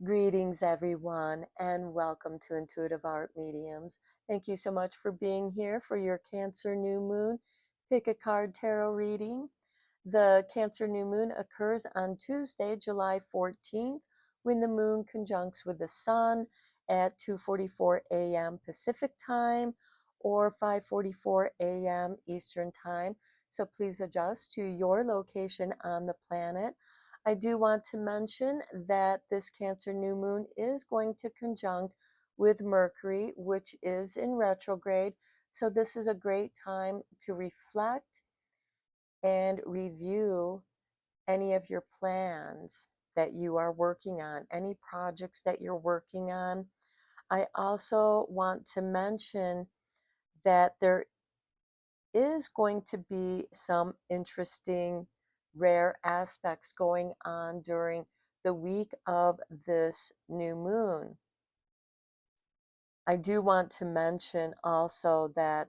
Greetings, everyone, and welcome to Intuitive Art Mediums. Thank you so much for being here for your Cancer New Moon Pick a Card Tarot reading. The Cancer New Moon occurs on Tuesday, July 14th, when the moon conjuncts with the sun at 2:44 a.m. Pacific Time or 5:44 a.m. Eastern Time. So please adjust to your location on the planet. I do want to mention that this Cancer new moon is going to conjunct with Mercury, which is in retrograde. So this is a great time to reflect and review any of your plans that you are working on, any projects that you're working on. I also want to mention that there is going to be some interesting, rare aspects going on during the week of this new moon. I do want to mention also that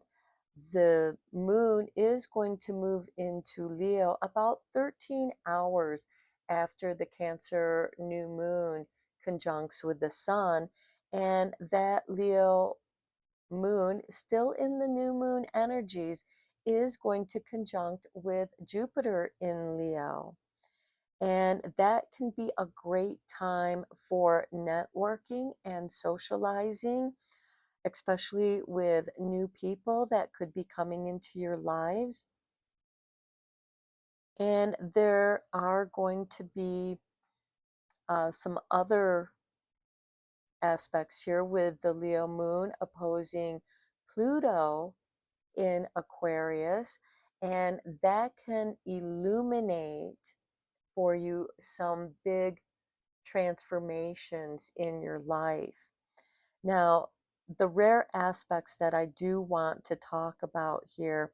the moon is going to move into Leo about 13 hours after the Cancer new moon conjuncts with the sun, and that Leo moon, still in the new moon energies, is going to conjunct with Jupiter in Leo. And that can be a great time for networking and socializing, especially with new people that could be coming into your lives. And there are going to be some other aspects here with the Leo moon opposing Pluto in Aquarius, and that can illuminate for you some big transformations in your life. Now, the rare aspects that I do want to talk about here,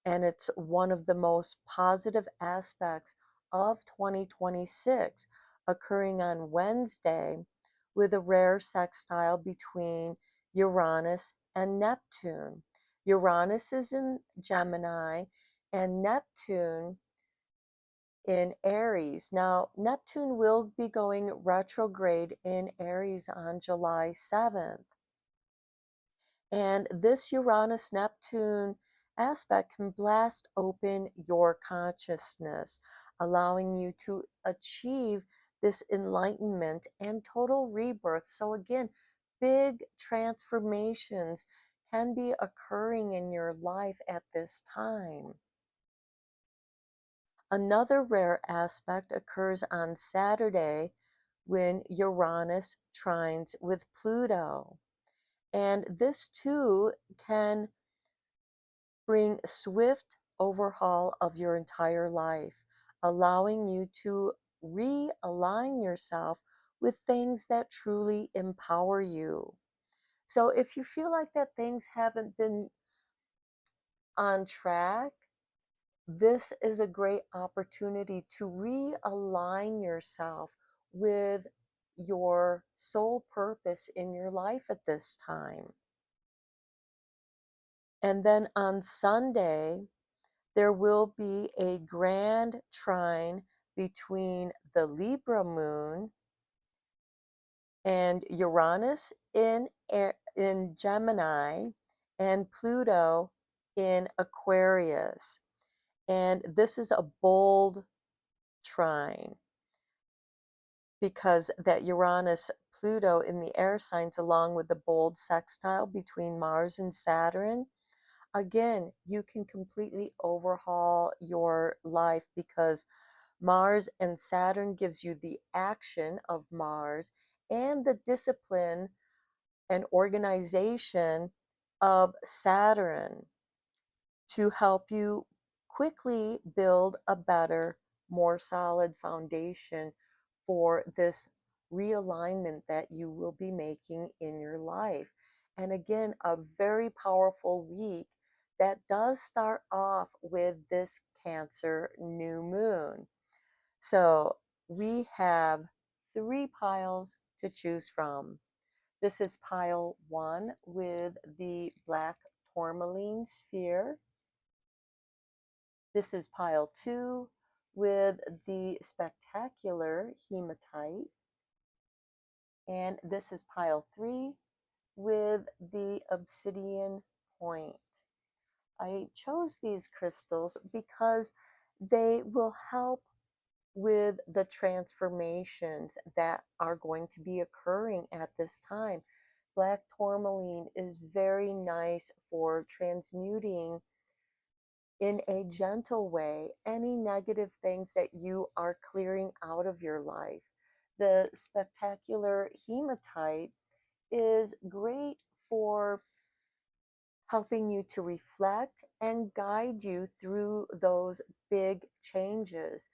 and it's one of the most positive aspects of 2026, occurring on Wednesday with a rare sextile between Uranus and Neptune. Uranus is in Gemini and Neptune in Aries. Now, Neptune will be going retrograde in Aries on July 7th. And this Uranus Neptune aspect can blast open your consciousness, allowing you to achieve this enlightenment and total rebirth. So, again, big transformations can be occurring in your life at this time. Another rare aspect occurs on Saturday when Uranus trines with Pluto. And this too can bring swift overhaul of your entire life, allowing you to realign yourself with things that truly empower you. So if you feel like that things haven't been on track, this is a great opportunity to realign yourself with your sole purpose in your life at this time. And then on Sunday, there will be a grand trine between the Libra moon and Uranus in Gemini and Pluto in Aquarius. And this is a bold trine because that Uranus Pluto in the air signs, along with the bold sextile between Mars and Saturn, again, you can completely overhaul your life because Mars and Saturn gives you the action of Mars and the discipline and organization of Saturn to help you quickly build a better, more solid foundation for this realignment that you will be making in your life. And again, a very powerful week that does start off with this Cancer new moon. So we have 3 piles to choose from. This is pile 1 with the black tourmaline sphere. This is pile 2 with the spectacular hematite. And this is pile 3 with the obsidian point. I chose these crystals because they will help with the transformations that are going to be occurring at this time. Black tourmaline is very nice for transmuting in a gentle way any negative things that you are clearing out of your life. The spectacular hematite is great for helping you to reflect and guide you through those big changes.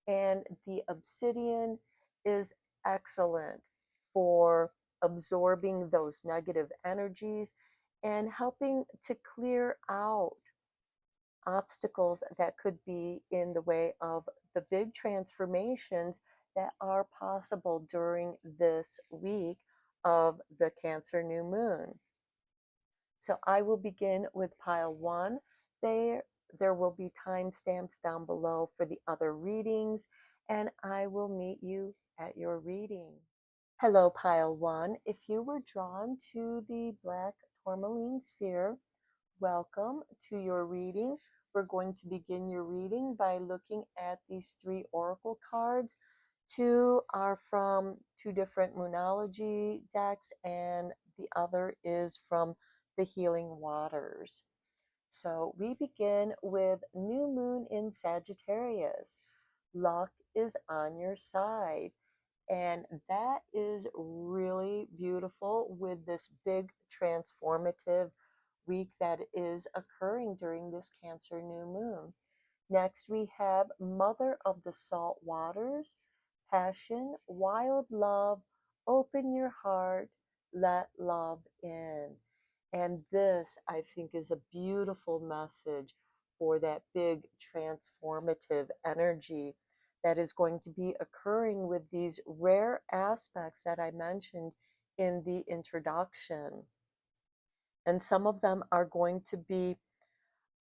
And the obsidian is excellent for absorbing those negative energies and helping to clear out obstacles that could be in the way of the big transformations that are possible during this week of the Cancer new moon. So I will begin with pile 1. There will be timestamps down below for the other readings, and I will meet you at your reading. Hello, pile 1. If you were drawn to the black tourmaline sphere, welcome to your reading. We're going to begin your reading by looking at these 3 oracle cards. 2 are from 2 different Moonology decks, and the other is from the Healing Waters. So we begin with New Moon in Sagittarius. Luck is on your side. And that is really beautiful with this big transformative week that is occurring during this Cancer new moon. Next, we have Mother of the Salt Waters, Passion, Wild Love, Open Your Heart, Let Love In. And this, I think, is a beautiful message for that big transformative energy that is going to be occurring with these rare aspects that I mentioned in the introduction. And some of them are going to be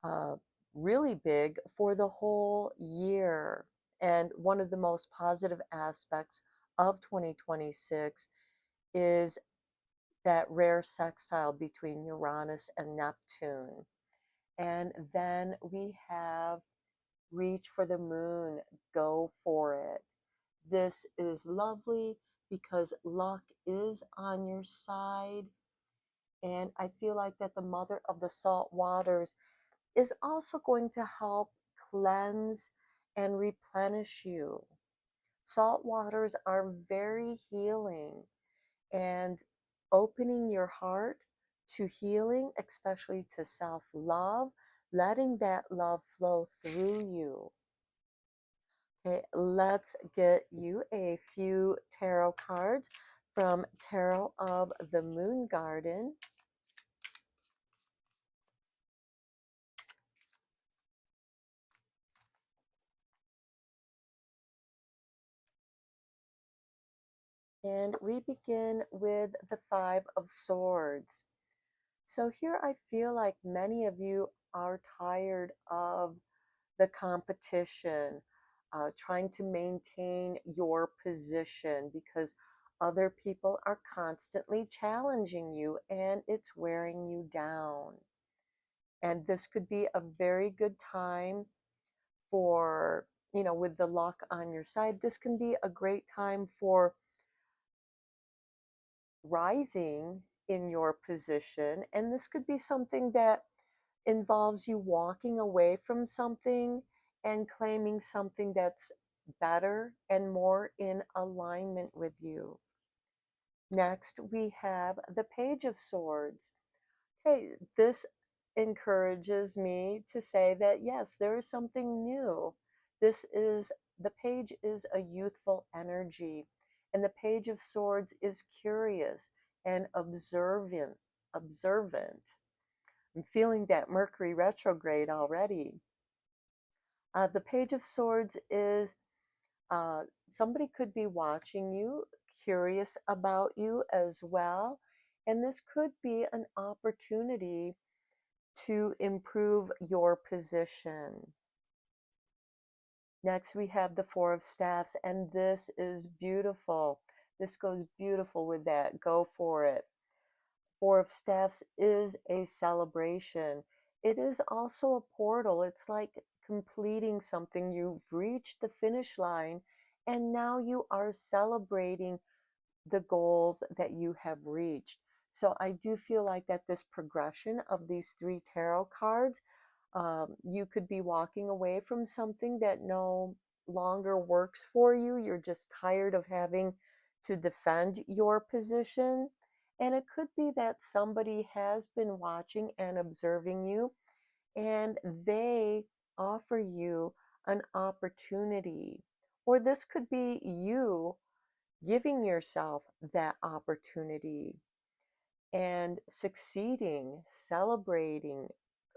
uh, really big for the whole year. And one of the most positive aspects of 2026 is that rare sextile between Uranus and Neptune. And then we have Reach for the Moon, Go for It. This is lovely because luck is on your side. And I feel like that the Mother of the Salt Waters is also going to help cleanse and replenish you. Salt waters are very healing, and opening your heart to healing, especially to self love, letting that love flow through you. Okay, let's get you a few tarot cards from Tarot of the Moon Garden. And we begin with the Five of Swords. So here I feel like many of you are tired of the competition, trying to maintain your position because other people are constantly challenging you and it's wearing you down. And this could be a very good time for, with the luck on your side, this can be a great time for rising in your position. And this could be something that involves you walking away from something and claiming something that's better and more in alignment with you. Next, we have the Page of Swords. Okay, this encourages me to say that yes, there is something new. The page is a youthful energy, and the Page of Swords is curious and observant. I'm feeling that Mercury retrograde already. The Page of Swords is somebody could be watching you, curious about you as well. And this could be an opportunity to improve your position. Next, we have the Four of Staffs, and this is beautiful. This goes beautiful with that. Go for it. Four of Staffs is a celebration. It is also a portal. It's like completing something. You've reached the finish line, and now you are celebrating the goals that you have reached. So I do feel like that this progression of these three tarot cards, you could be walking away from something that no longer works for you. You're just tired of having to defend your position. And it could be that somebody has been watching and observing you, and they offer you an opportunity. Or this could be you giving yourself that opportunity and succeeding, celebrating,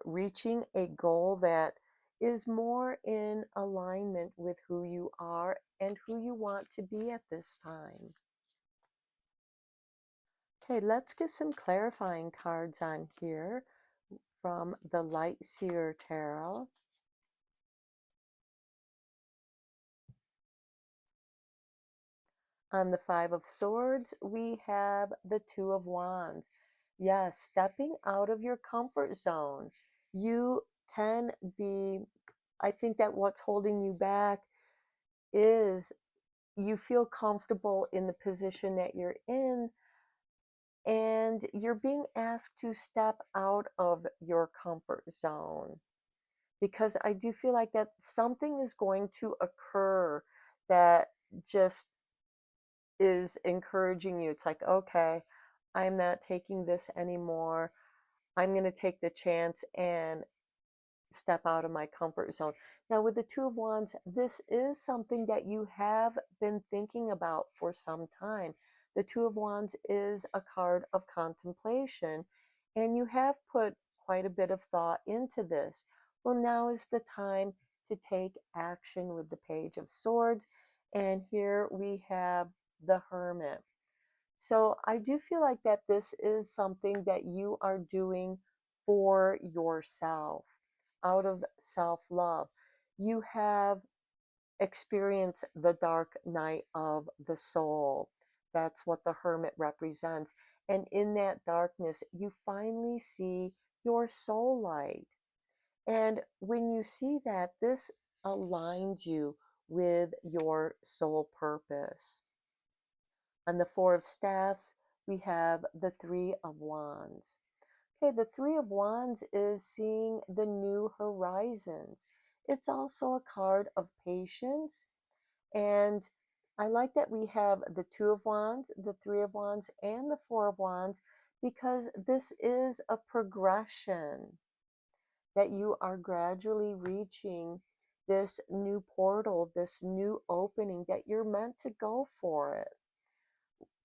reaching a goal that is more in alignment with who you are and who you want to be at this time. Okay, let's get some clarifying cards on here from the Light Seer Tarot. On the Five of Swords, we have the Two of Wands. Yes, stepping out of your comfort zone. You can be, I think that what's holding you back is you feel comfortable in the position that you're in, and you're being asked to step out of your comfort zone. Because I do feel like that something is going to occur that just is encouraging you. It's like, okay, I'm not taking this anymore. I'm going to take the chance and step out of my comfort zone. Now, with the Two of Wands, this is something that you have been thinking about for some time. The Two of Wands is a card of contemplation, and you have put quite a bit of thought into this. Well, now is the time to take action with the Page of Swords, and here we have the Hermit. So I do feel like that this is something that you are doing for yourself, out of self-love. You have experienced the dark night of the soul. That's what the Hermit represents. And in that darkness, you finally see your soul light. And when you see that, this aligns you with your soul purpose. On the Four of Staffs, we have the Three of Wands. Okay, the Three of Wands is seeing the new horizons. It's also a card of patience. And I like that we have the Two of Wands, the Three of Wands, and the Four of Wands, because this is a progression that you are gradually reaching this new portal, this new opening that you're meant to go for it.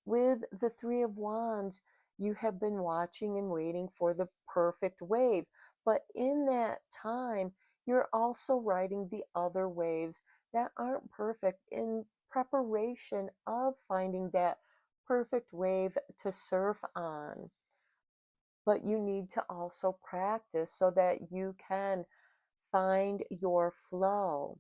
With the Three of Wands, you have been watching and waiting for the perfect wave. But in that time, you're also riding the other waves that aren't perfect in preparation of finding that perfect wave to surf on. But you need to also practice so that you can find your flow.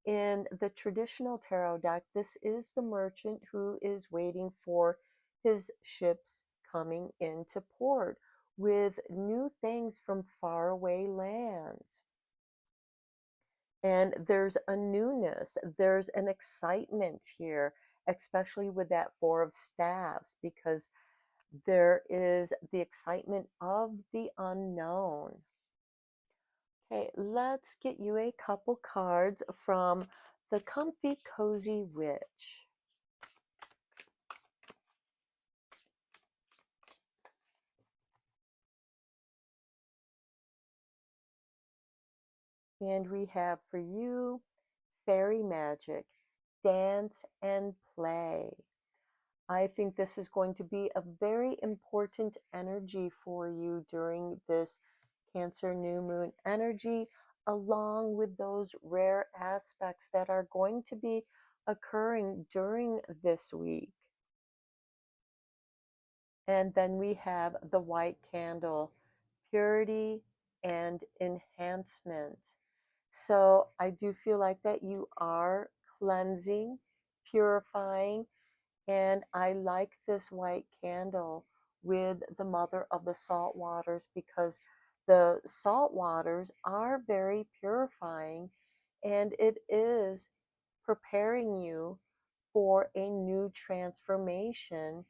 In the traditional tarot deck, this is the merchant who is waiting for his ships coming into port with new things from faraway lands. And there's a newness, there's an excitement here, especially with that Four of Staffs, because there is the excitement of the unknown. Okay, let's get you a couple cards from the Comfy Cozy Witch. And we have for you Fairy Magic, Dance and Play. I think this is going to be a very important energy for you during this Cancer new moon energy, along with those rare aspects that are going to be occurring during this week. And then we have the white candle, purity and enhancement. So I do feel like that you are cleansing, purifying, And I like this white candle with the mother of the salt waters because the salt waters are very purifying, and it is preparing you for a new transformation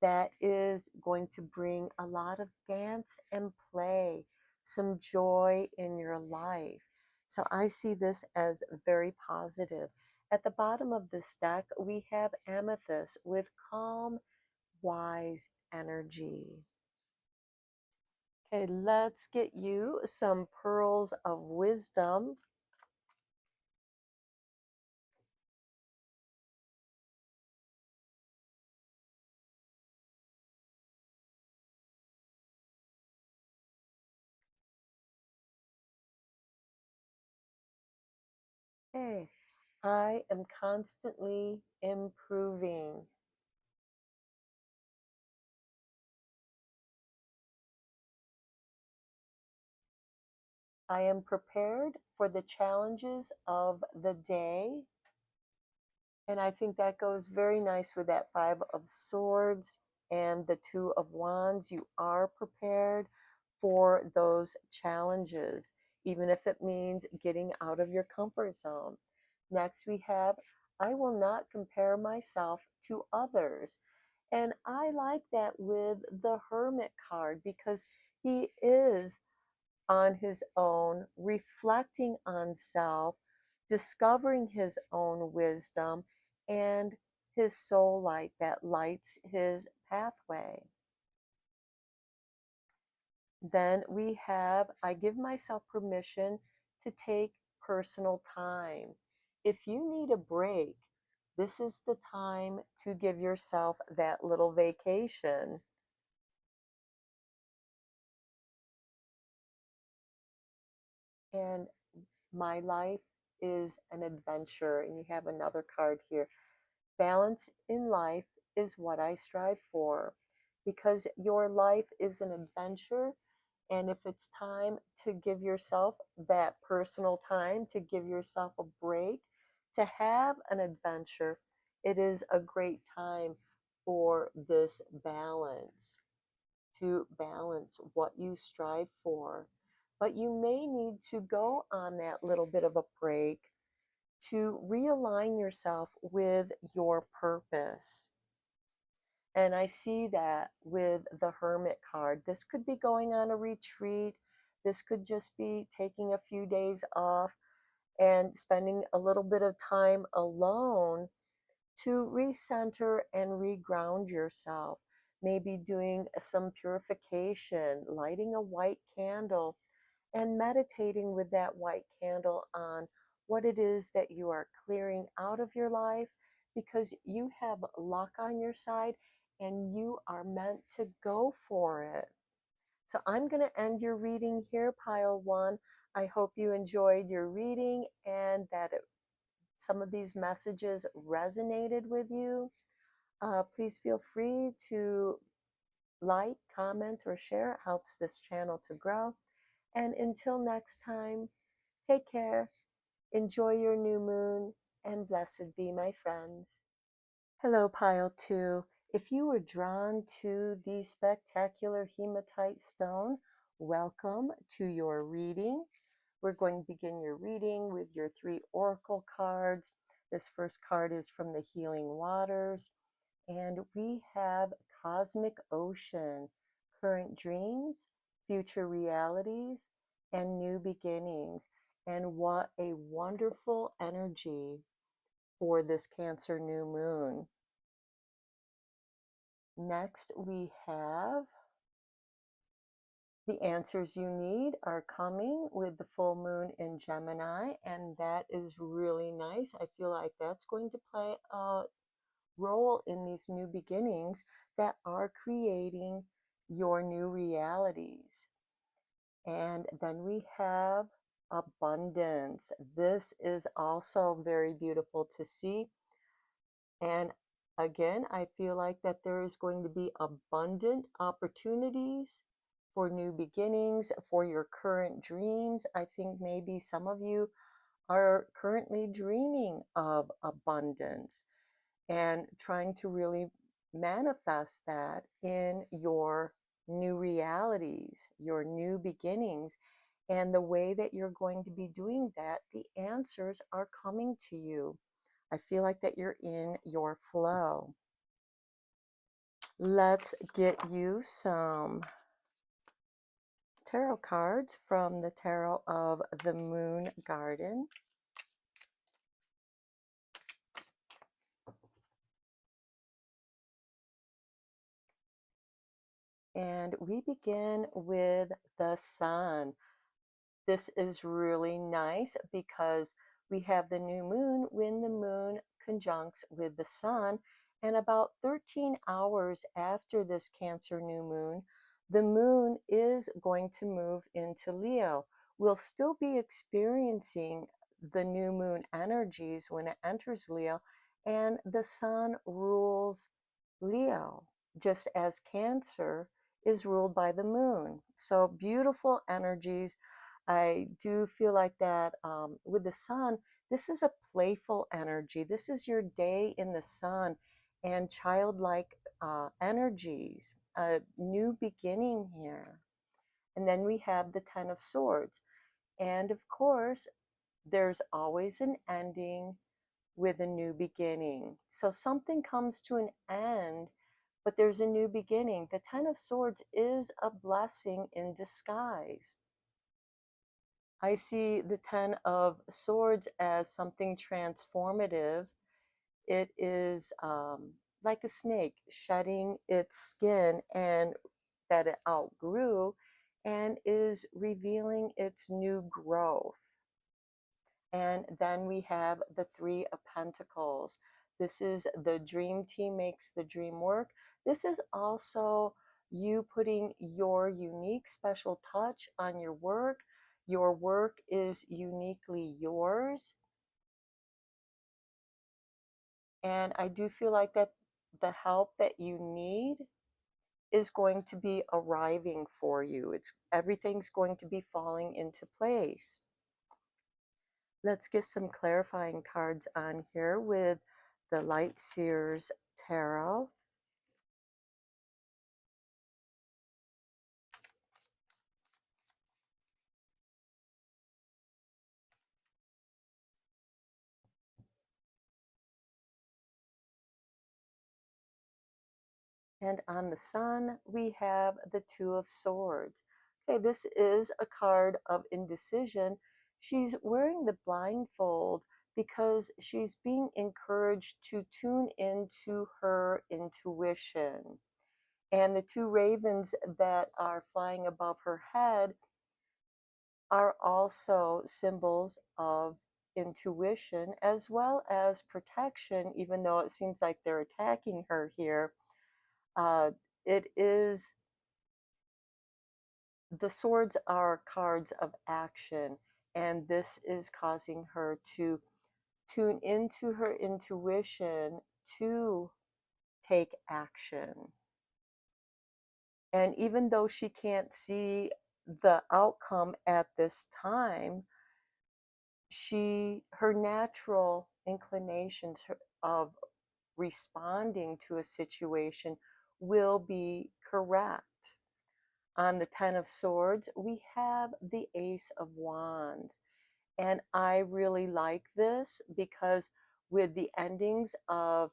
that is going to bring a lot of dance and play, some joy in your life. So I see this as very positive. At the bottom of this deck, we have amethyst with calm, wise energy. Okay, let's get you some pearls of wisdom. Okay, I am constantly improving. I am prepared for the challenges of the day. And I think that goes very nice with that Five of Swords and the Two of Wands. You are prepared for those challenges, even if it means getting out of your comfort zone. Next, we have I will not compare myself to others. And I like that with the Hermit card because he is on his own, reflecting on self, discovering his own wisdom, and his soul light that lights his pathway. Then we have I give myself permission to take personal time. If you need a break, this is the time to give yourself that little vacation. And my life is an adventure. And you have another card here. Balance in life is what I strive for because your life is an adventure. And if it's time to give yourself that personal time, to give yourself a break, to have an adventure, it is a great time for this balance, to balance what you strive for. But you may need to go on that little bit of a break to realign yourself with your purpose. And I see that with the Hermit card. This could be going on a retreat. This could just be taking a few days off and spending a little bit of time alone to recenter and reground yourself. Maybe doing some purification, lighting a white candle, and meditating with that white candle on what it is that you are clearing out of your life because you have luck on your side and you are meant to go for it. So I'm going to end your reading here, pile one. I hope you enjoyed your reading and that some of these messages resonated with you. Please feel free to like, comment, or share. It helps this channel to grow. And until next time, take care, enjoy your new moon, and blessed be, my friends. Hello, Pile 2. If you were drawn to the spectacular hematite stone, welcome to your reading. We're going to begin your reading with your 3 oracle cards. This first card is from the Healing Waters, and we have Cosmic Ocean, Current Dreams, Future Realities, and New Beginnings. And what a wonderful energy for this Cancer new moon. Next, we have the answers you need are coming with the full moon in Gemini, and that is really nice. I feel like that's going to play a role in these new beginnings that are creating your new realities. And then we have abundance. This is also very beautiful to see. And again, I feel like that there is going to be abundant opportunities for new beginnings, for your current dreams. I think maybe some of you are currently dreaming of abundance. and trying to really manifest that in your new realities, your new beginnings. And the way that you're going to be doing that, the answers are coming to you. I feel like that you're in your flow. Let's get you some tarot cards from the Tarot of the Moon Garden. And we begin with the Sun. This is really nice because we have the new moon when the moon conjuncts with the sun. And about 13 hours after this Cancer new moon, the moon is going to move into Leo. We'll still be experiencing the new moon energies when it enters Leo, and the sun rules Leo, just as Cancer is ruled by the moon. So beautiful energies. I do feel like that with the sun, this is a playful energy. This is your day in the sun and childlike energies, a new beginning here. And then we have the Ten of Swords. And of course, there's always an ending with a new beginning. So something comes to an end, but there's a new beginning. The Ten of Swords is a blessing in disguise. I see the Ten of Swords as something transformative. It is like a snake shedding its skin and that it outgrew and is revealing its new growth. And then we have the Three of Pentacles. This is the dream team makes the dream work. This is also you putting your unique special touch on your work. Your work is uniquely yours. And I do feel like that the help that you need is going to be arriving for you. Everything's going to be falling into place. Let's get some clarifying cards on here with the Light Seers Tarot. And on the Sun, we have the Two of Swords. Okay, this is a card of indecision. She's wearing the blindfold because she's being encouraged to tune into her intuition. And the two ravens that are flying above her head are also symbols of intuition as well as protection, even though it seems like they're attacking her here. It is, the swords are cards of action, and this is causing her to tune into her intuition to take action. And even though she can't see the outcome at this time, her natural inclinations of responding to a situation will be correct. On the Ten of Swords, we have the Ace of Wands. And I really like this because with the endings of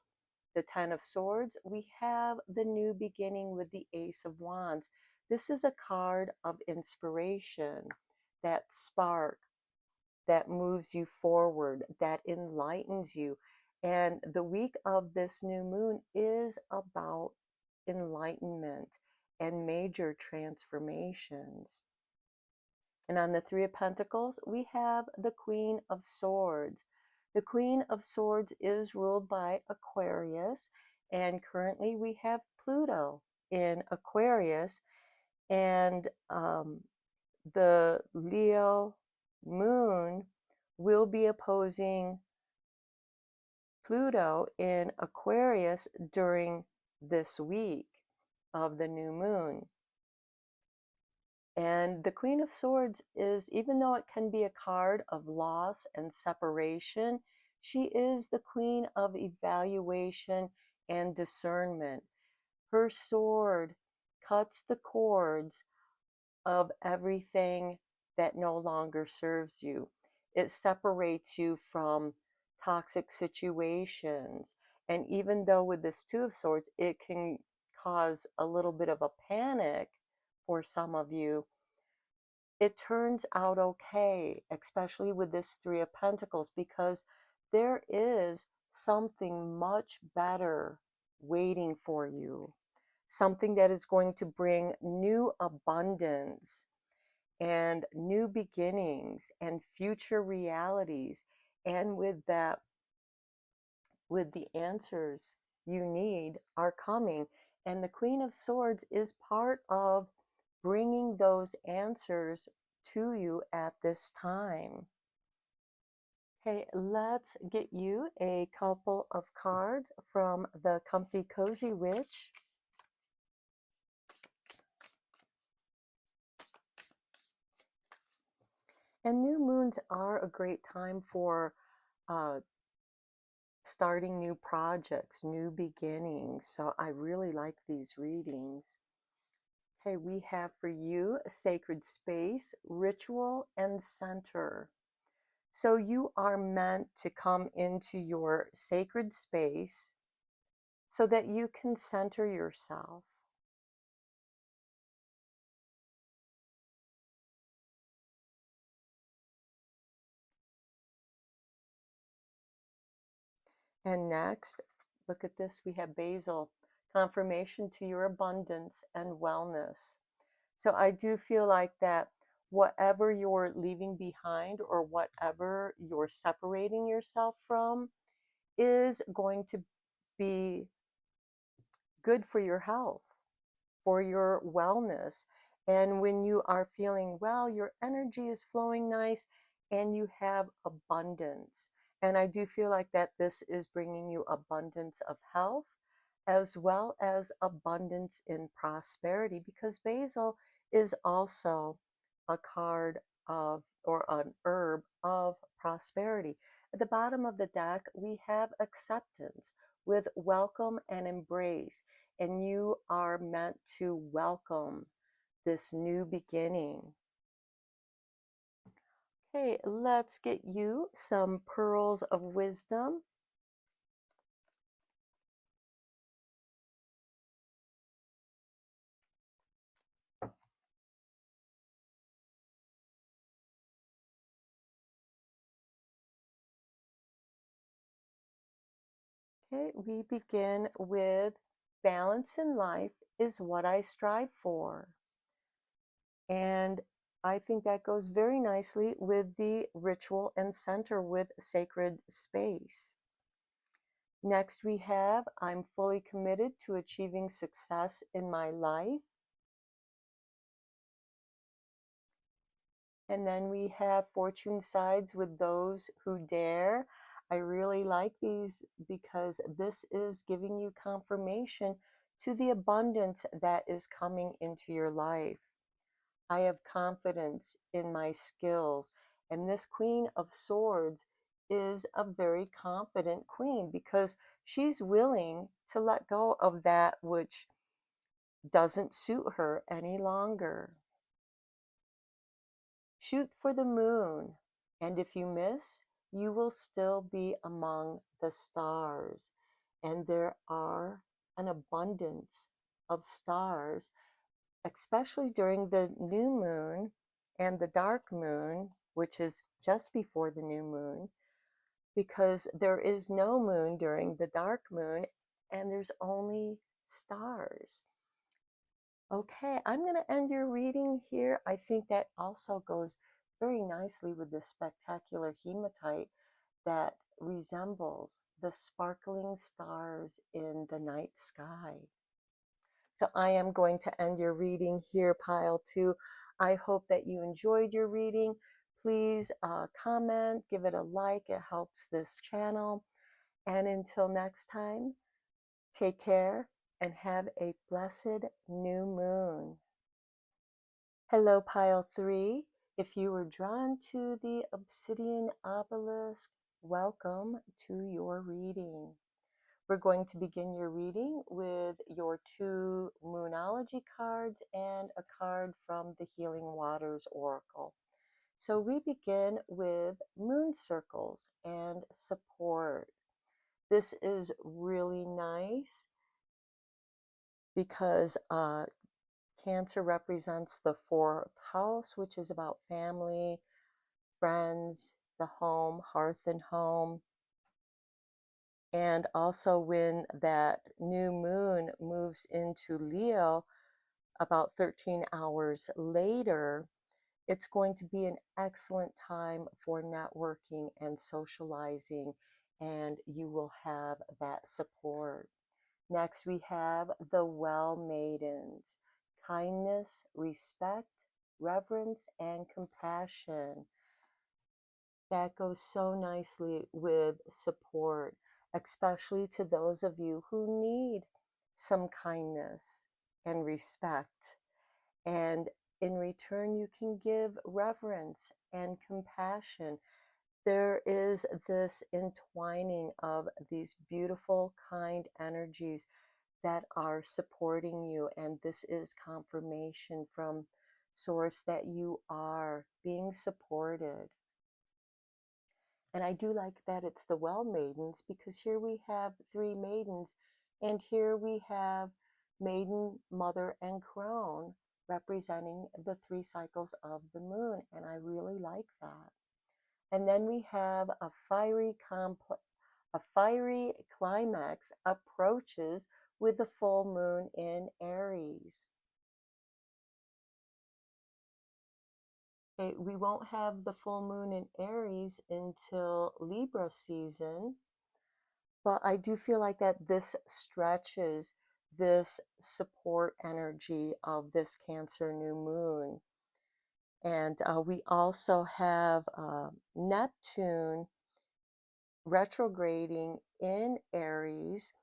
the Ten of Swords, we have the new beginning with the Ace of Wands. This is a card of inspiration, that spark that moves you forward, that enlightens you. And the week of this new moon is about enlightenment and major transformations. And on the Three of Pentacles, we have the Queen of Swords. The Queen of Swords is ruled by Aquarius, and currently we have Pluto in Aquarius, and the Leo moon will be opposing Pluto in Aquarius during this week of the new moon. And the Queen of Swords is, even though it can be a card of loss and separation, She is the queen of evaluation and discernment. Her sword cuts the cords of everything that no longer serves you. It separates you from toxic situations. And even though with this Two of Swords, it can cause a little bit of a panic for some of you, it turns out okay, especially with this Three of Pentacles, because there is something much better waiting for you, something that is going to bring new abundance and new beginnings and future realities. And with that, with the answers you need are coming. And the Queen of Swords is part of bringing those answers to you at this time. Okay, let's get you a couple of cards from the Comfy Cozy Witch. And new moons are a great time for starting new projects, new beginnings. So I really like these readings. Okay, we have for you a sacred space, ritual, and center. So you are meant to come into your sacred space so that you can center yourself. And next, look at this, we have basil, confirmation to your abundance and wellness. So I do feel like that whatever you're leaving behind or whatever you're separating yourself from is going to be good for your health, for your wellness. And when you are feeling well, your energy is flowing nice and you have abundance. And I do feel like that this is bringing you abundance of health as well as abundance in prosperity, because basil is also a card of, or an herb of prosperity. At the bottom of the deck, we have acceptance with welcome and embrace, and you are meant to welcome this new beginning. Okay, let's get you some pearls of wisdom. Okay, we begin with balance in life is what I strive for. And I think that goes very nicely with the ritual and center with sacred space. Next, we have I'm fully committed to achieving success in my life. And then we have fortune sides with those who dare. I really like these because this is giving you confirmation to the abundance that is coming into your life. I have confidence in my skills. And this Queen of Swords is a very confident queen because she's willing to let go of that which doesn't suit her any longer. Shoot for the moon, and if you miss, you will still be among the stars. And there are an abundance of stars, especially during the new moon and the dark moon, which is just before the new moon, because there is no moon during the dark moon and there's only stars. Okay, I'm going to end your reading here. I think that also goes very nicely with this spectacular hematite that resembles the sparkling stars in the night sky. So I am going to end your reading here, pile two. I hope that you enjoyed your reading. Please comment, give it a like. It helps this channel. And until next time, take care and have a blessed new moon. Hello, pile three. If you were drawn to the obsidian obelisk, welcome to your reading. We're going to begin your reading with your two Moonology cards and a card from the Healing Waters Oracle. So we begin with moon circles and support. This is really nice because Cancer represents the fourth house, which is about family, friends, the home, hearth and home. And also when that new moon moves into Leo about 13 hours later, it's going to be an excellent time for networking and socializing, and you will have that support. Next, we have the Well Maidens: kindness, respect, reverence, and compassion. That goes so nicely with support, especially to those of you who need some kindness and respect. And in return, you can give reverence and compassion. There is this entwining of these beautiful, kind energies that are supporting you. And this is confirmation from Source that you are being supported. And I do like that it's the Well Maidens, because here we have three maidens, and here we have Maiden, Mother, and Crone representing the three cycles of the moon, and I really like that. And then we have a fiery climax approaches with the full moon in Aries. Okay, we won't have the full moon in Aries until Libra season, but I do feel like that this stretches this support energy of this Cancer new moon. And we also have Neptune retrograding in Aries,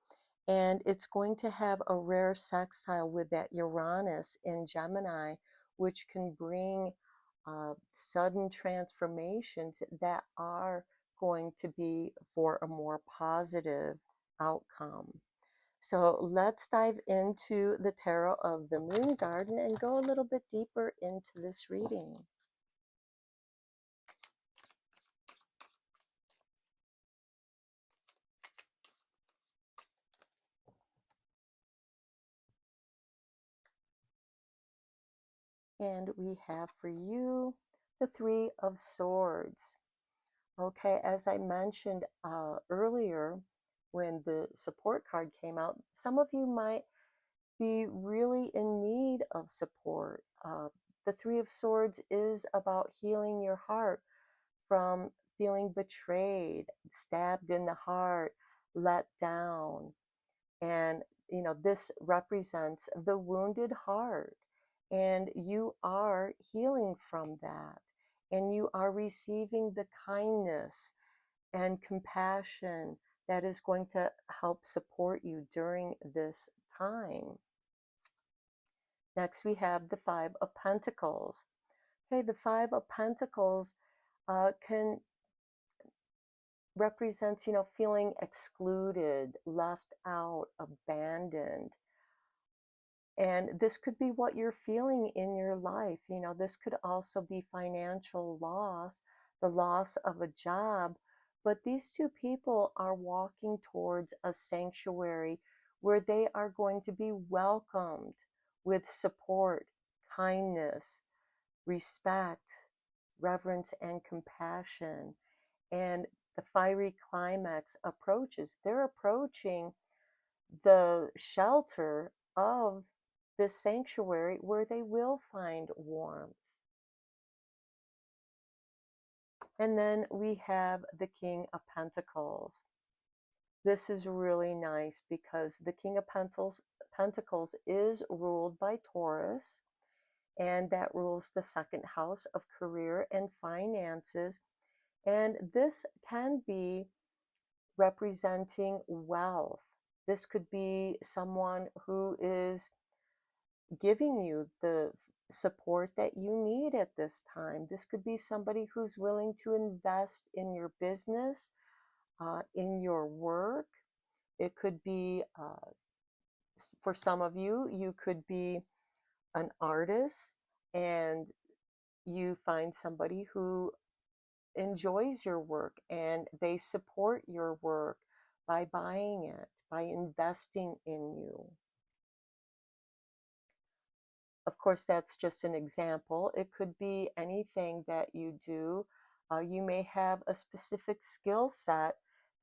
and it's going to have a rare sextile with that Uranus in Gemini, which can bring sudden transformations that are going to be for a more positive outcome. So let's dive into the tarot of the Moon Garden and go a little bit deeper into this reading. And we have for you the Three of Swords. Okay, as I mentioned earlier, when the support card came out, some of you might be really in need of support. The Three of Swords is about healing your heart from feeling betrayed, stabbed in the heart, let down. And, you know, this represents the wounded heart. And you are healing from that. And you are receiving the kindness and compassion that is going to help support you during this time. Next, we have the Five of Pentacles. Okay, the Five of Pentacles can represents, you know, feeling excluded, left out, abandoned. And this could be what you're feeling in your life. You know, this could also be financial loss, the loss of a job. But these two people are walking towards a sanctuary where they are going to be welcomed with support, kindness, respect, reverence, and compassion. And the fiery climax approaches. They're approaching the shelter of this sanctuary where they will find warmth. And then we have the King of Pentacles. This is really nice because the King of Pentacles is ruled by Taurus, and that rules the second house of career and finances. And this can be representing wealth. This could be someone who is giving you the support that you need at this time. This could be somebody who's willing to invest in your business, in your work. It could be, for some of you, you could be an artist and you find somebody who enjoys your work and they support your work by buying it, by investing in you. Of course, that's just an example. It could be anything that you do. You may have a specific skill set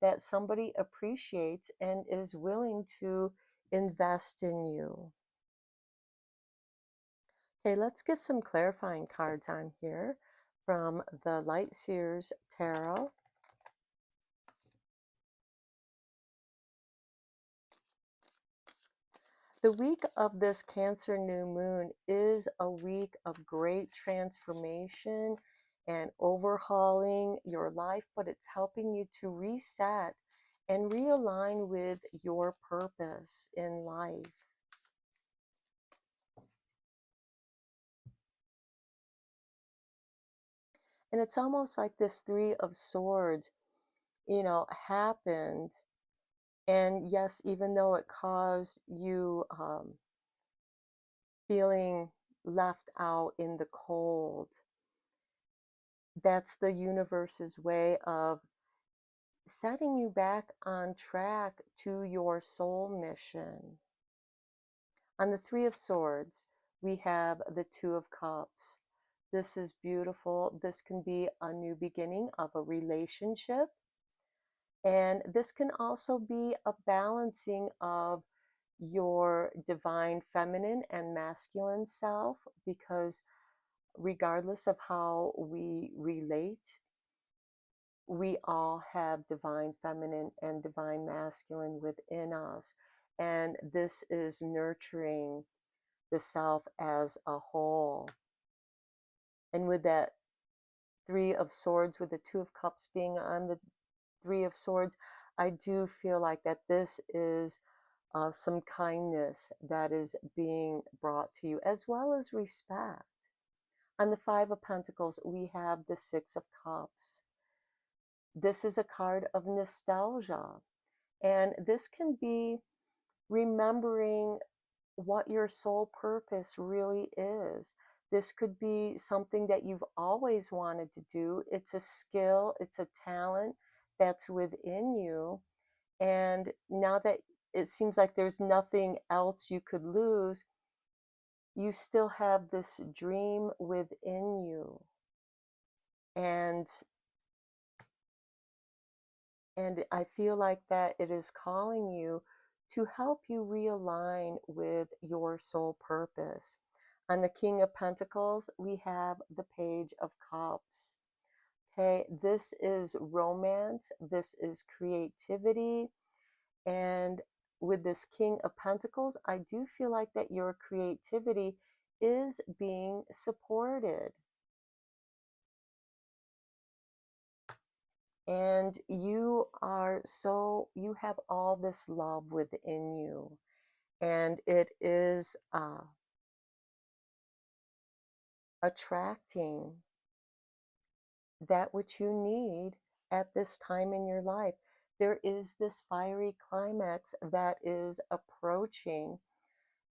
that somebody appreciates and is willing to invest in you. Okay, let's get some clarifying cards on here from the Light Seers Tarot. The week of this Cancer new moon is a week of great transformation and overhauling your life, but it's helping you to reset and realign with your purpose in life. And it's almost like this Three of Swords, happened. And yes, even though it caused you feeling left out in the cold, that's the universe's way of setting you back on track to your soul mission. On the Three of Swords, we have the Two of Cups. This is beautiful. This can be a new beginning of a relationship. And this can also be a balancing of your divine feminine and masculine self, because regardless of how we relate, we all have divine feminine and divine masculine within us. And this is nurturing the self as a whole. And with that Three of Swords, with the Two of Cups being on the Three of Swords, I do feel like that this is some kindness that is being brought to you, as well as respect. On the Five of Pentacles, we have the Six of Cups. This is a card of nostalgia, and this can be remembering what your soul purpose really is. This could be something that you've always wanted to do. It's a skill, it's a talent that's within you. And now that it seems like there's nothing else you could lose, you still have this dream within you. And I feel like that it is calling you to help you realign with your soul purpose. On the King of Pentacles, we have the Page of Cups. Okay, this is romance, this is creativity, and with this King of Pentacles, I do feel like that your creativity is being supported. And you have all this love within you. And it is attracting that which you need at this time in your life. There is this fiery climax that is approaching,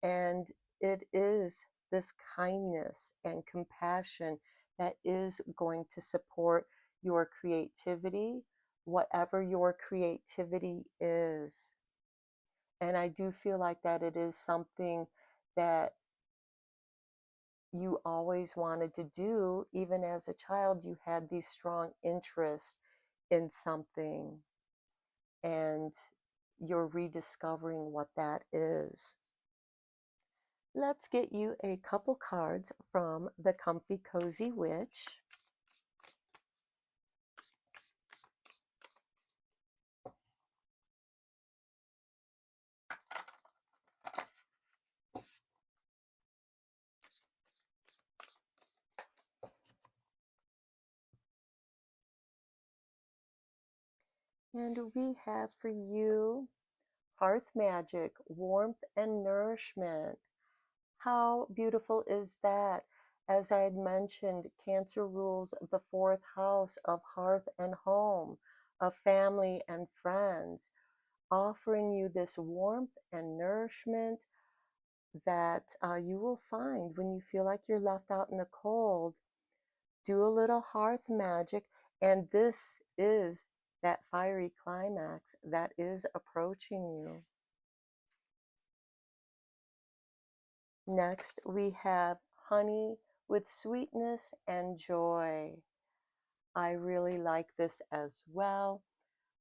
and it is this kindness and compassion that is going to support your creativity, whatever your creativity is. And I do feel like that it is something that you always wanted to do. Even as a child, you had these strong interests in something, and you're rediscovering what that is. Let's get you a couple cards from the Comfy Cozy Witch. And we have for you Hearth Magic, Warmth and Nourishment. How beautiful is that? As I had mentioned, Cancer rules the fourth house of hearth and home, of family and friends, offering you this warmth and nourishment that you will find when you feel like you're left out in the cold. Do a little hearth magic, and this is that fiery climax that is approaching you. Next, we have honey with sweetness and joy. I really like this as well,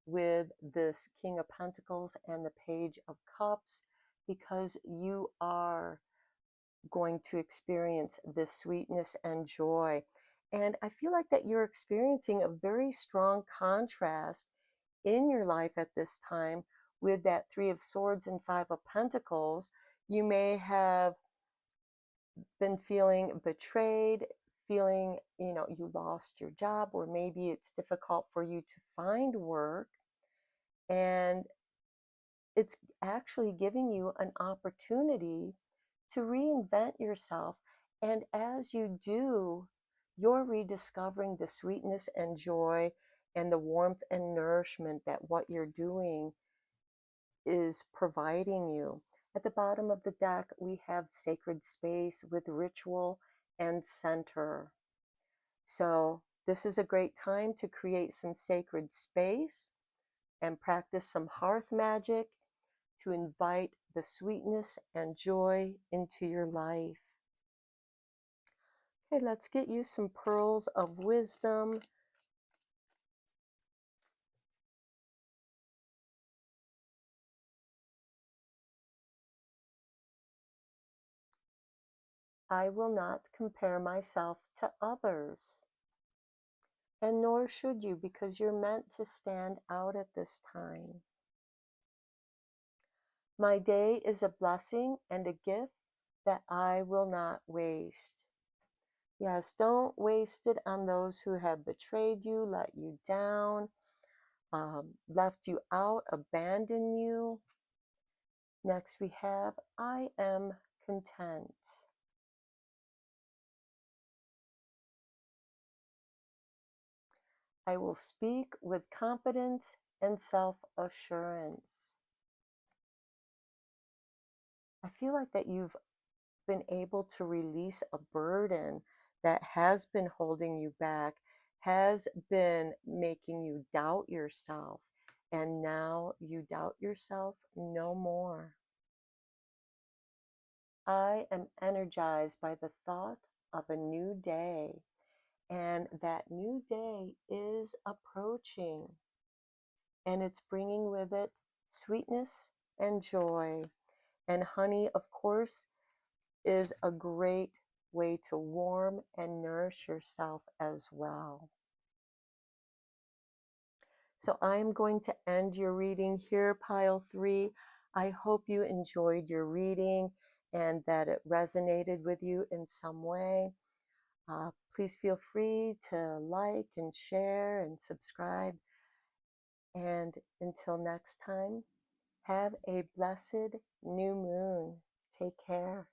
with this King of Pentacles and the Page of Cups, because you are going to experience this sweetness and joy. And I feel like that you're experiencing a very strong contrast in your life at this time with that Three of Swords and Five of Pentacles. You may have been feeling betrayed, feeling, you lost your job, or maybe it's difficult for you to find work. And it's actually giving you an opportunity to reinvent yourself. And as you do, you're rediscovering the sweetness and joy and the warmth and nourishment that what you're doing is providing you. At the bottom of the deck, we have sacred space with ritual and center. So this is a great time to create some sacred space and practice some hearth magic to invite the sweetness and joy into your life. Okay, let's get you some pearls of wisdom. I will not compare myself to others. And nor should you, because you're meant to stand out at this time. My day is a blessing and a gift that I will not waste. Yes, don't waste it on those who have betrayed you, let you down, left you out, abandoned you. Next we have, I am content. I will speak with confidence and self-assurance. I feel like that you've been able to release a burden that has been holding you back, has been making you doubt yourself, and now you doubt yourself no more. I am energized by the thought of a new day, and that new day is approaching, and it's bringing with it sweetness and joy. And honey, of course, is a great way to warm and nourish yourself as well. So I'm going to end your reading here, pile 3. I hope you enjoyed your reading and that it resonated with you in some way. Please feel free to like and share and subscribe. And until next time, have a blessed new moon. Take care.